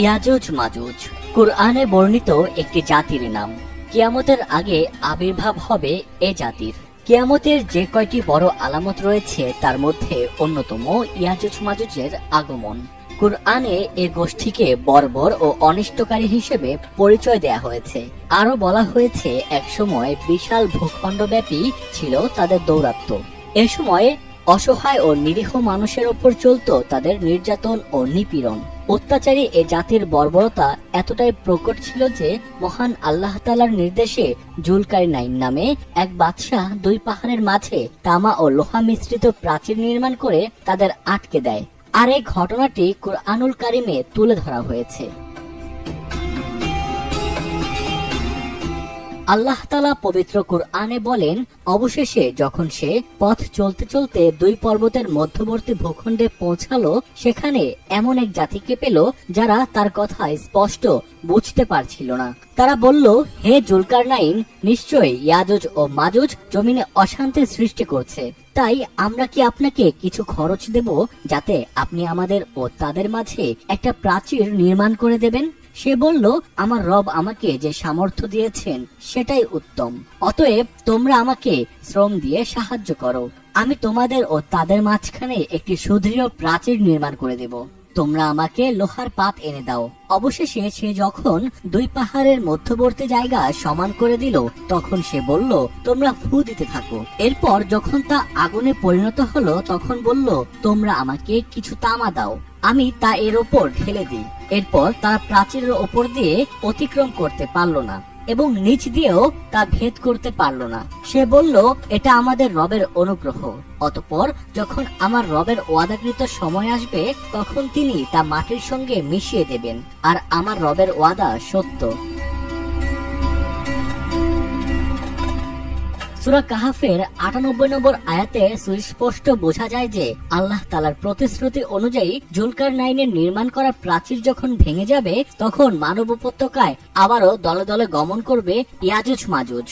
ইয়াজুজ মাজুজ কুরআনে বর্ণিত একটি জাতির নাম। কিয়ামতের আগে আবির্ভাব হবে এ জাতির। কিয়ামতের যে কয়টি বড় আলামত রয়েছে তার মধ্যে অন্যতম ইয়াজুজ মাজুজের আগমন। কুরআনে এ গোষ্ঠীকে বর্বর ও অনিষ্টকারী হিসেবে পরিচয় দেয়া হয়েছে। আরো বলা হয়েছে একসময় বিশাল ভূখণ্ডব্যাপী ছিল তাদের দৌরাত্ম্য। এ সময় অসহায় ও নিরীহ মানুষের ওপর চলত তাদের নির্যাতন ও নিপীড়ন। অত্যাচারী এ জাতির বর্বরতা এতটাই প্রকট ছিল যে মহান আল্লাহ তাআলার নির্দেশে জুলকারনাইন নামে এক বাদশাহ দুই পাহাড়ের মাঝে তামা ও লোহা মিশ্রিত প্রাচীর নির্মাণ করে তাদের আটকে দেয়। আর এই ঘটনাটি কুরআনুল কারিমে তুলে ধরা হয়েছে। আল্লাহ তাআলা পবিত্র কুরআনে বলেন, অবশেষে যখন সে পথ চলতে চলতে দুই পর্বতের মধ্যবর্তী ভূখণ্ডে পৌঁছালো, সেখানে এমন এক জাতিকে পেল যারা তার কথা স্পষ্ট বুঝতে পারছিল না। তারা বলল, হে জুলকারনাইন, নিশ্চয়ই ইয়াজুজ ও মাজুজ জমিনে অশান্তি সৃষ্টি করছে। তাই আমরা কি আপনাকে কিছু খরচ দেব যাতে আপনি আমাদের ও তাদের মাঝে একটা প্রাচীর নির্মাণ করে দেবেন? সে বলল, আমার রব আমাকে যে সামর্থ্য দিয়েছেন সেটাই উত্তম। অতএব তোমরা আমাকে শ্রম দিয়ে সাহায্য করো, আমি তোমাদের ও তাদের মাঝখানে একটি সুদৃঢ় প্রাচীর নির্মাণ করে দেব। তোমরা আমাকে লোহার পাত এনে দাও। অবশেষে সে যখন দুই পাহাড়ের মধ্যবর্তী জায়গা সমান করে দিল, তখন সে বলল, তোমরা ফু দিতে থাকো। এরপর যখন তা আগুনে পরিণত হলো, তখন বলল, তোমরা আমাকে কিছু তামা দাও, আমি তা এর ওপর ঢেলে দিই। এরপর তারা প্রাচীরের ওপর দিয়ে অতিক্রম করতে পারল না এবং নিচ দিয়েও তা ভেদ করতে পারল না। সে বলল, এটা আমাদের রবের অনুগ্রহ। অতঃপর যখন আমার রবের ওয়াদাকৃত সময় আসবে, তখন তিনি তা মাটির সঙ্গে মিশিয়ে দেবেন, আর আমার রবের ওয়াদা সত্য। সূরা কাহাফের ৯৮ নম্বর আয়াতে সুস্পষ্ট বোঝা যায় যে আল্লাহ তাআলার প্রতিশ্রুতি অনুযায়ী জুলকারনাইনের নির্মাণ করা প্রাচীর যখন ভেঙে যাবে, তখন মানব উপত্যকায় আবারও দলে দলে গমন করবে ইয়াজুজ মাজুজ।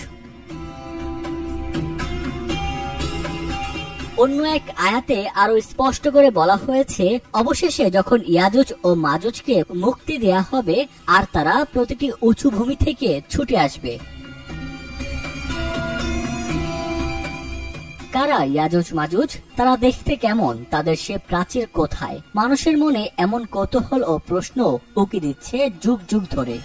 অন্য এক আয়াতে আরো স্পষ্ট করে বলা হয়েছে, অবশেষে যখন ইয়াজুজ ও মাজুজকে মুক্তি দেয়া হবে আর তারা প্রতিটি উঁচু ভূমি থেকে ছুটে আসবে। কারা ইয়াজুজ মাজুজ? তারা দেখতে কেমন? তাদের সে প্রাচীর কোথায়? মানুষের মনে এমন কৌতূহল ও প্রশ্ন উকি দিচ্ছে যুগ যুগ ধরে।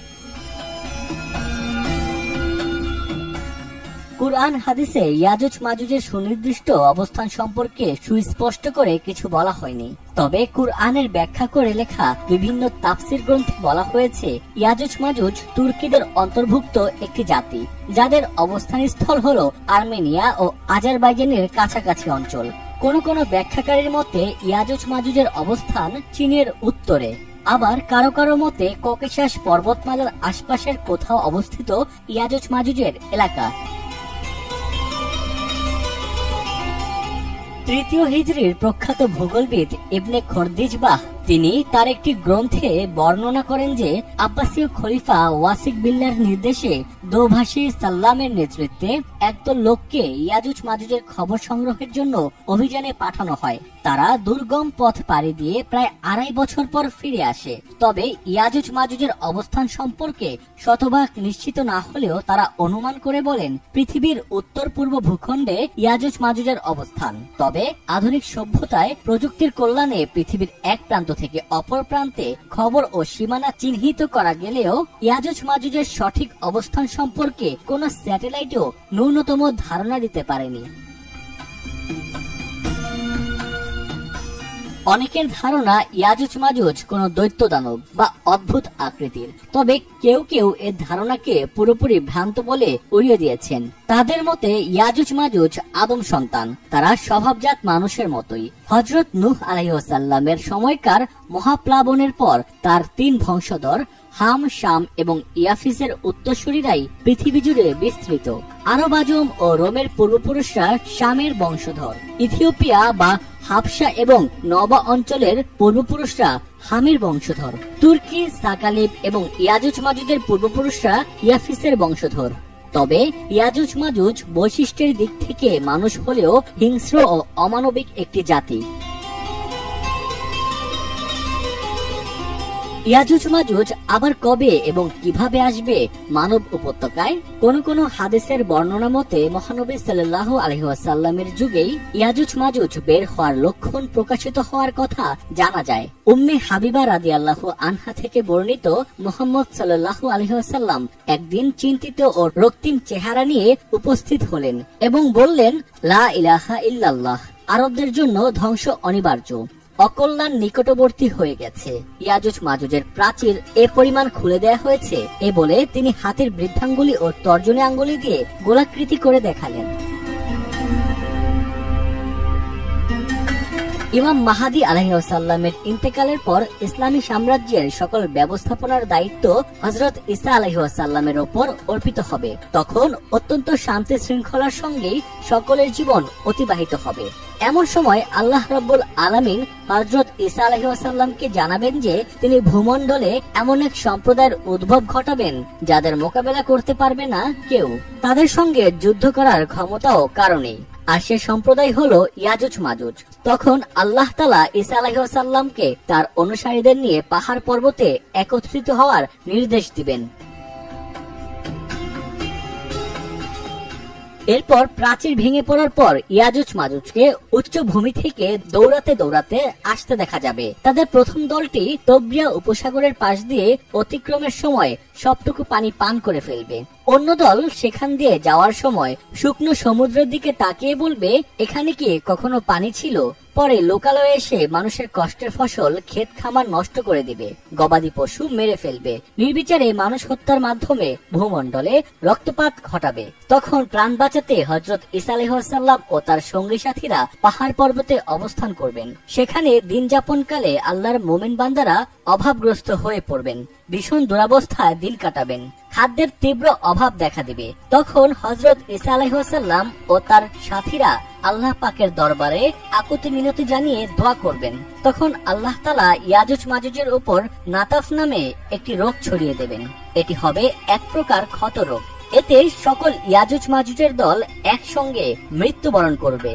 কুরআন হাদিসে ইয়াজুজ মাজুজের সুনির্দিষ্ট অবস্থান সম্পর্কে সুস্পষ্ট করে কিছু বলা হয়নি। তবে কুরআনের ব্যাখ্যা করে লেখা বিভিন্ন তাফসির গ্রন্থে বলা হয়েছে, ইয়াজুজ মাজুজ তুর্কিদের অন্তর্ভুক্ত একটি জাতি, যাদের অবস্থানস্থল হলো আর্মেনিয়া ও আজারবাইজানের কাছাকাছি অঞ্চল। কোন কোন ব্যাখ্যাকারীর মতে ইয়াজুজ মাজুজের অবস্থান চীনের উত্তরে। আবার কারো কারো মতে ককেশাস পর্বতমালার আশপাশের কোথাও অবস্থিত ইয়াজুজ মাজুজের এলাকা। তৃতীয় হিজরির প্রখ্যাত ভূগোলবিদ ইবনে খরদিজবাহ তিনি তার একটি গ্রন্থে বর্ণনা করেন যে আব্বাসীয় খলিফা ওয়াসিক বিল্লাহর নির্দেশে দোভাষী সাল্লামের নেতৃত্বে একদল লোককে ইয়াজুজ মাজুজের খবর সংগ্রহের জন্য অভিযানে পাঠানো হয়। তারা দুর্গম পথ পাড়ি দিয়ে প্রায় ২.৫ বছর পর ফিরে আসে। তবে ইয়াজুজ মাজুজের অবস্থান সম্পর্কে শতভাগ নিশ্চিত না হলেও তারা অনুমান করে বলেন, পৃথিবীর উত্তর পূর্ব ভূখণ্ডে ইয়াজুজ মাজুজের অবস্থান। তবে আধুনিক সভ্যতায় প্রযুক্তির কল্যাণে পৃথিবীর এক প্রান্ত থেকে অপর প্রান্তে খবর ও সীমানা চিহ্নিত করা গেলেও ইয়াজুজ মাজুজের সঠিক অবস্থান সম্পর্কে কোন স্যাটেলাইটও ন্যূনতম ধারণা দিতে পারেনি। অনেকের ধারণা ইয়াজুজ মাজুজ কোন দৈত্য দানব বা অদ্ভুত আকৃতির। তবে কেউ কেউ এর ধারণাকে পুরোপুরি ভ্রান্ত বলে উড়িয়ে দিয়েছেন। তাদের মতে ইয়াজুজ মাজুজ আদম সন্তান, তারা স্বভাবজাত মানুষের মতোই। হযরত নূহ আলাইহিস সালামের সময়কার মহাপ্লাবনের পর তার ৩ বংশধর হাম, শাম এবং ইয়াফিসের উত্তরসূরিরাই পৃথিবী জুড়ে বিস্তৃত। আরব আজম ও রোমের পূর্বপুরুষরা শামের বংশধর। ইথিওপিয়া বা হাবশা এবং নবা অঞ্চলের পূর্বপুরুষরা হামের বংশধর। তুর্কি, সাকালিব এবং ইয়াজুজ মাজুজের পূর্বপুরুষরা ইয়াফিসের বংশধর। তবে ইয়াজুজ মাজুজ বৈশিষ্ট্যের দিক থেকে মানুষ হলেও হিংস্র ও অমানবিক একটি জাতি। ইয়াজুজ মাজুজ আবার কবে এবং কিভাবে আসবে মানব উপত্যকায়? কোন হাদিসের বর্ণনা মতে মহানবী সাল্লাল্লাহু আলাইহি ওয়াসাল্লামের যুগেই ইয়াজুজ মাজুজ বের হওয়ার লক্ষণ প্রকাশিত হওয়ার কথা জানা যায়। উম্মে হাবিবা রাদিয়াল্লাহু আনহা থেকে বর্ণিত, মুহাম্মদ সাল্লাল্লাহু আলাইহি ওয়াসাল্লাম একদিন চিন্তিত ও রক্তিম চেহারা নিয়ে উপস্থিত হলেন এবং বললেন, লা ইলাহা ইল্লাল্লাহ, আরবদের জন্য ধ্বংস অনিবার্য, অকল্যাণ নিকটবর্তী হয়ে গেছে। ইয়াজুজ মাজুজের প্রাচীর এ পরিমাণ খুলে দেয়া হয়েছে, এ বলে তিনি হাতের বৃদ্ধাঙ্গুলি ও তর্জনী আঙ্গুলি দিয়ে গোলাকৃতি করে দেখালেন। ইমাম মাহাদি আলাইহিস সালামের ইন্তেকালের পর ইসলামী সাম্রাজ্যের সকল ব্যবস্থাপনার দায়িত্ব হযরত ঈসা আলাইহিস সালামের ওপর অর্পিত হবে। তখন অত্যন্ত শান্তি শৃঙ্খলার সঙ্গেই সকলের জীবন অতিবাহিত হবে। এমন সময় আল্লাহ রাব্বুল আলামিন হযরত ঈসা আলাইহিস সালামকে জানাবেন যে তিনি ভূমণ্ডলে এমন এক সম্প্রদায়ের উদ্ভব ঘটাবেন যাদের মোকাবেলা করতে পারবে না কেউ, তাদের সঙ্গে যুদ্ধ করার ক্ষমতাও কারণে। আর সে সম্প্রদায় হলো ইয়াজুজ মাজুজ। তখন আল্লাহ তাআলা ঈসা আলাইহিস সালামকে তার অনুসারীদের নিয়ে পাহাড় পর্বতে একত্রিত হওয়ার নির্দেশ দিবেন। এরপর প্রাচীর ভেঙে পড়ার পর ইয়াজুজ মাজুজকে উচ্চ ভূমি থেকে দৌড়াতে দৌড়াতে আসতে দেখা যাবে। তাদের প্রথম দলটি তবরিয়া উপসাগরের পাশ দিয়ে অতিক্রমের সময় সবটুকু পানি পান করে ফেলবে। অন্য দল সেখান দিয়ে যাওয়ার সময় শুকনো সমুদ্রের দিকে তাকিয়ে বলবে, এখানে কি কখনো পানি ছিল? পরে লোকালয়ে এসে মানুষের কষ্টের ফসল ক্ষেত খামার নষ্ট করে দিবে, গবাদি পশু মেরে ফেলবে, নির্বিচারে মানুষ হত্যার মাধ্যমে ভূমণ্ডলে রক্তপাত ঘটাবে। তখন প্রাণ বাঁচাতে হযরত ঈসা আলাইহিস সালাম ও তার সঙ্গী সাথীরা পাহাড় পর্বতে অবস্থান করবেন। সেখানে দিন যাপনকালে আল্লাহর মুমিন বান্দারা অভাবগ্রস্ত হয়ে পড়বেন, ভীষণ দুরবস্থায় দিন কাটাবেন, খাদ্যের তীব্র অভাব দেখা দিবে। তখন হযরত ঈসা আলাইহিস সালাম ও তার সাথীরা আল্লাহ পাকের দরবারে আকুতি মিনতি জানিয়ে দোয়া করবেন। তখন আল্লাহ তাআলা ইয়াজুজ মাজুজের উপর নাতাফ নামে একটি রোগ ছড়িয়ে দেবেন। এটি হবে এক প্রকার ক্ষত রোগ। এতে সকল ইয়াজুজ মাজুজের দল একসঙ্গে মৃত্যুবরণ করবে।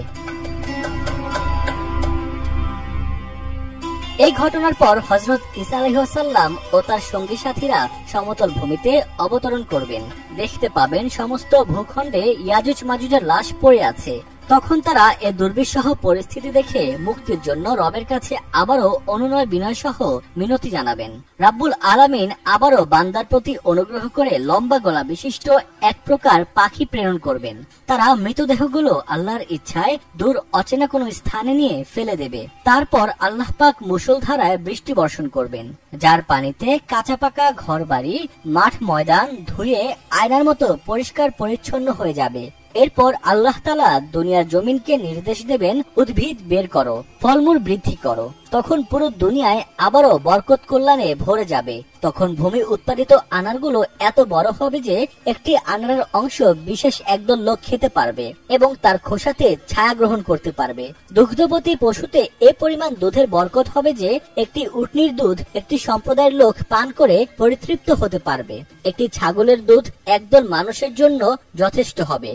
এই ঘটনার পর হযরত ঈসা আলাইহিস সালাম ও তার সঙ্গী সাথীরা সমতল ভূমিতে অবতরণ করবেন। দেখতে পাবেন সমস্ত ভূখণ্ডে ইয়াজুজ মাজুজের লাশ পড়ে আছে। তখন তারা এ দুর্বিষহ পরিস্থিতি দেখে মুক্তির জন্য রবের কাছে আবারও অনুনয় বিনয় সহ মিনতি জানাবেন। রাব্বুল আলামিন আবারও বান্দার প্রতি অনুগ্রহ করে লম্বা গলা বিশিষ্ট এক প্রকার পাখি প্রেরণ করবেন। তারা মৃতদেহগুলো আল্লাহর ইচ্ছায় দূর অচেনা কোনো স্থানে নিয়ে ফেলে দেবে। তারপর আল্লাহ পাক মুষলধারায় বৃষ্টি বর্ষণ করবেন, যার পানিতে কাঁচা পাকা ঘর বাড়ি, মাঠ ময়দান ধুয়ে আয়নার মতো পরিষ্কার পরিচ্ছন্ন হয়ে যাবে। এরপর আল্লাহ তাআলা দুনিয়ার জমিনকে নির্দেশ দেবেন, উদ্ভিদ বের করো, ফলমূল বৃদ্ধি করো। তখন পুরো দুনিয়ায় আবারও বরকত কল্যাণে ভরে যাবে। তখন ভূমি উৎপাদিত আনারগুলো এত বড় হবে যে একটি আনারের অংশ বিশেষ একদল লোক খেতে পারবে এবং তার খোসাতে ছায়া গ্রহণ করতে পারবে। দুগ্ধবতী পশুতে এ পরিমাণ দুধের বরকত হবে যে একটি উটনির দুধ একটি সম্প্রদায়ের লোক পান করে পরিতৃপ্ত হতে পারবে। একটি ছাগলের দুধ একদল মানুষের জন্য যথেষ্ট হবে।